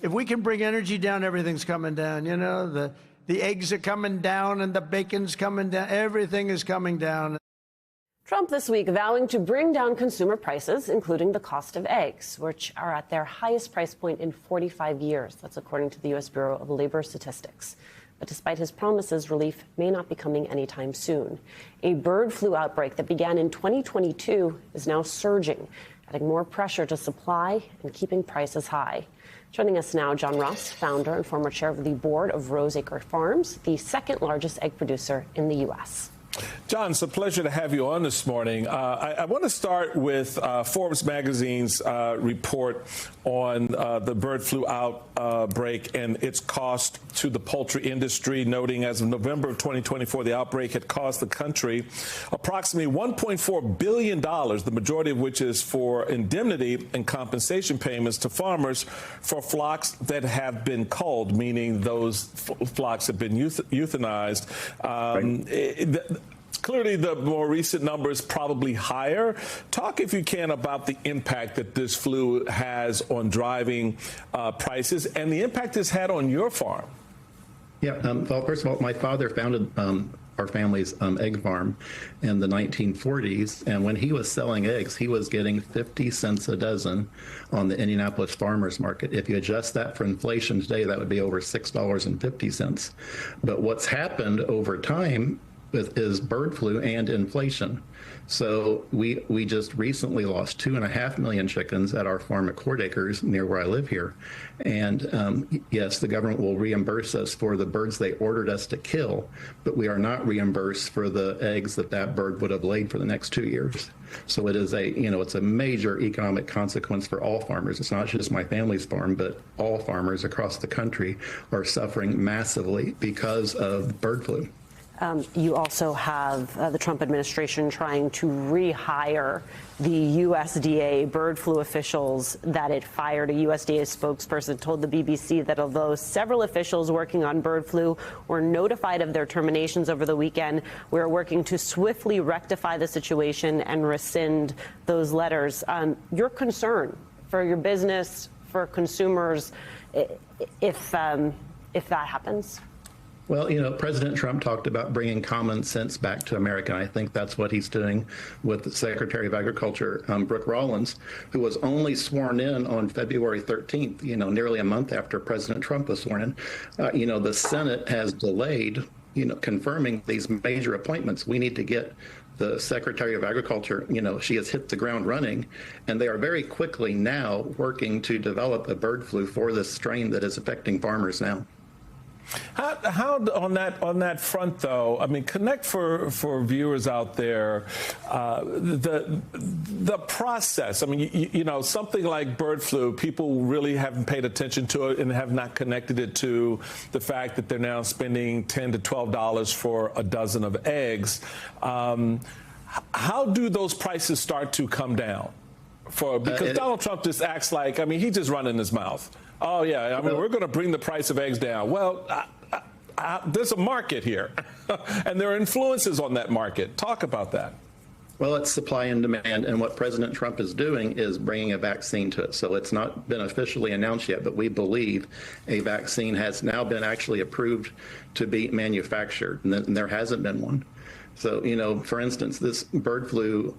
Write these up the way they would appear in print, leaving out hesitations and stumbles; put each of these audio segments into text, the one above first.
If we can bring energy down, everything's coming down. You know, the eggs are coming down and the bacon's coming down. Everything is coming down. Trump this week vowing to bring down consumer prices, including the cost of eggs, which are at their highest price point in 45 years. That's according to the U.S. Bureau of Labor Statistics. But despite his promises, relief may not be coming anytime soon. A bird flu outbreak that began in 2022 is now surging, adding more pressure to supply and keeping prices high. Joining us now, John Ross, founder and former chair of the board of Roseacre Farms, the second largest egg producer in the U.S. John, it's a pleasure to have you on this morning. I want to start with Forbes magazine's report on the bird flu outbreak and its cost to the poultry industry, noting as of November of 2024, the outbreak had cost the country approximately $1.4 billion, the majority of which is for indemnity and compensation payments to farmers for flocks that have been culled, meaning those flocks have been euthanized. Clearly, the more recent number is probably higher. Talk, if you can, about the impact that this flu has on driving prices and the impact it's had on your farm. Yeah, well, first of all, my father founded our family's egg farm in the 1940s. And when he was selling eggs, he was getting 50 cents a dozen on the Indianapolis farmers market. If you adjust that for inflation today, that would be over $6.50. But what's happened over time is bird flu and inflation. So we just recently lost 2.5 million chickens at our farm at Court Acres near where I live here. And yes, the government will reimburse us for the birds they ordered us to kill, but we are not reimbursed for the eggs that bird would have laid for the next 2 years. So it is it's a major economic consequence for all farmers. It's not just my family's farm, but all farmers across the country are suffering massively because of bird flu. You also have the Trump administration trying to rehire the USDA bird flu officials that it fired. A USDA spokesperson told the BBC that although several officials working on bird flu were notified of their terminations over the weekend, we're working to swiftly rectify the situation and rescind those letters. Your concern for your business, for consumers, if that happens? Well, President Trump talked about bringing common sense back to America. And I think that's what he's doing with the Secretary of Agriculture, Brooke Rollins, who was only sworn in on February 13th, nearly a month after President Trump was sworn in. The Senate has delayed, confirming these major appointments. We need to get the Secretary of Agriculture, she has hit the ground running, and they are very quickly now working to develop a bird flu for this strain that is affecting farmers now. How on that front, though? I mean, connect for viewers out there the process. I mean, something like bird flu, people really haven't paid attention to it and have not connected it to the fact that they're now spending $10 to $12 for a dozen of eggs. How do those prices start to come down? Because Donald Trump just acts like, he's just running his mouth. Oh, yeah, we're going to bring the price of eggs down. Well, there's a market here, and there are influences on that market. Talk about that. Well, it's supply and demand, and what President Trump is doing is bringing a vaccine to it. So it's not been officially announced yet, but we believe a vaccine has now been actually approved to be manufactured, and there hasn't been one. So, for instance, this bird flu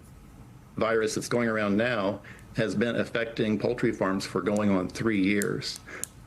virus that's going around now has been affecting poultry farms for going on 3 years.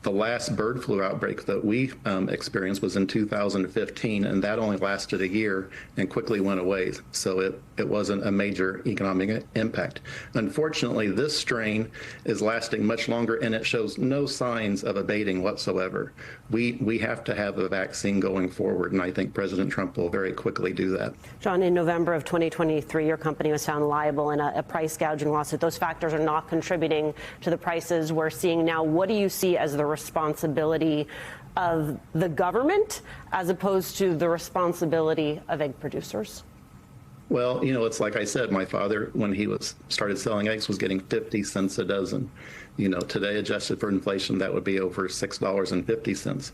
The last bird flu outbreak that we experienced was in 2015, and that only lasted a year and quickly went away. So it wasn't a major economic impact. Unfortunately, this strain is lasting much longer, and it shows no signs of abating whatsoever. We have to have a vaccine going forward, and I think President Trump will very quickly do that. John, in November of 2023, your company was found liable in a price gouging lawsuit. Those factors are not contributing to the prices we're seeing now. What do you see as the responsibility of the government as opposed to the responsibility of egg producers? Well, it's like I said, my father, when he started selling eggs, was getting 50 cents a dozen. Today, adjusted for inflation, that would be over $6.50.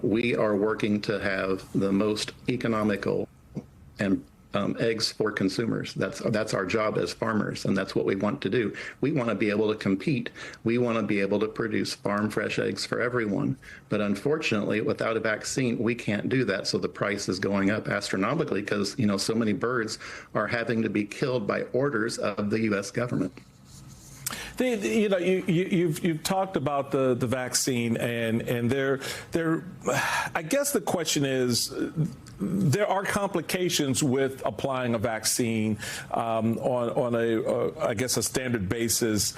We are working to have the most economical and eggs for consumers. That's our job as farmers, and that's what we want to do. We want to be able to compete. We want to be able to produce farm fresh eggs for everyone. But unfortunately, without a vaccine, we can't do that. So the price is going up astronomically because, so many birds are having to be killed by orders of the U.S. government. You've talked about the vaccine, and there. I guess the question is, there are complications with applying a vaccine on a standard basis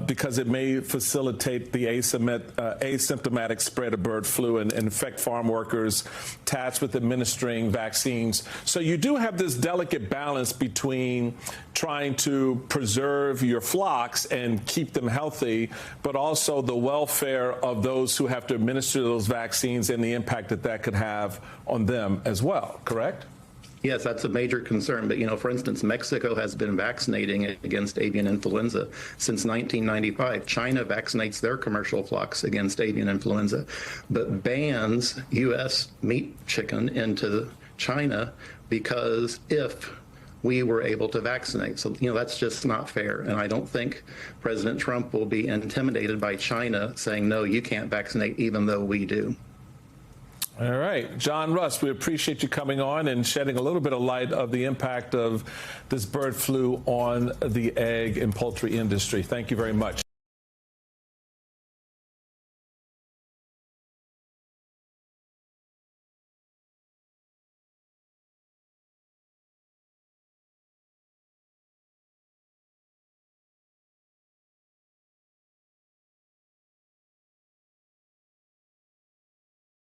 because it may facilitate the asymptomatic spread of bird flu and affect farm workers tasked with administering vaccines. So you do have this delicate balance between trying to preserve your flocks and keep them healthy, but also the welfare of those who have to administer those vaccines and the impact that could have on them as well, correct? Yes, that's a major concern. But, for instance, Mexico has been vaccinating against avian influenza since 1995. China vaccinates their commercial flocks against avian influenza, but bans U.S. meat chicken into China because if we were able to vaccinate. So, that's just not fair. And I don't think President Trump will be intimidated by China saying, no, you can't vaccinate, even though we do. All right. John Rust, we appreciate you coming on and shedding a little bit of light of the impact of this bird flu on the egg and poultry industry. Thank you very much.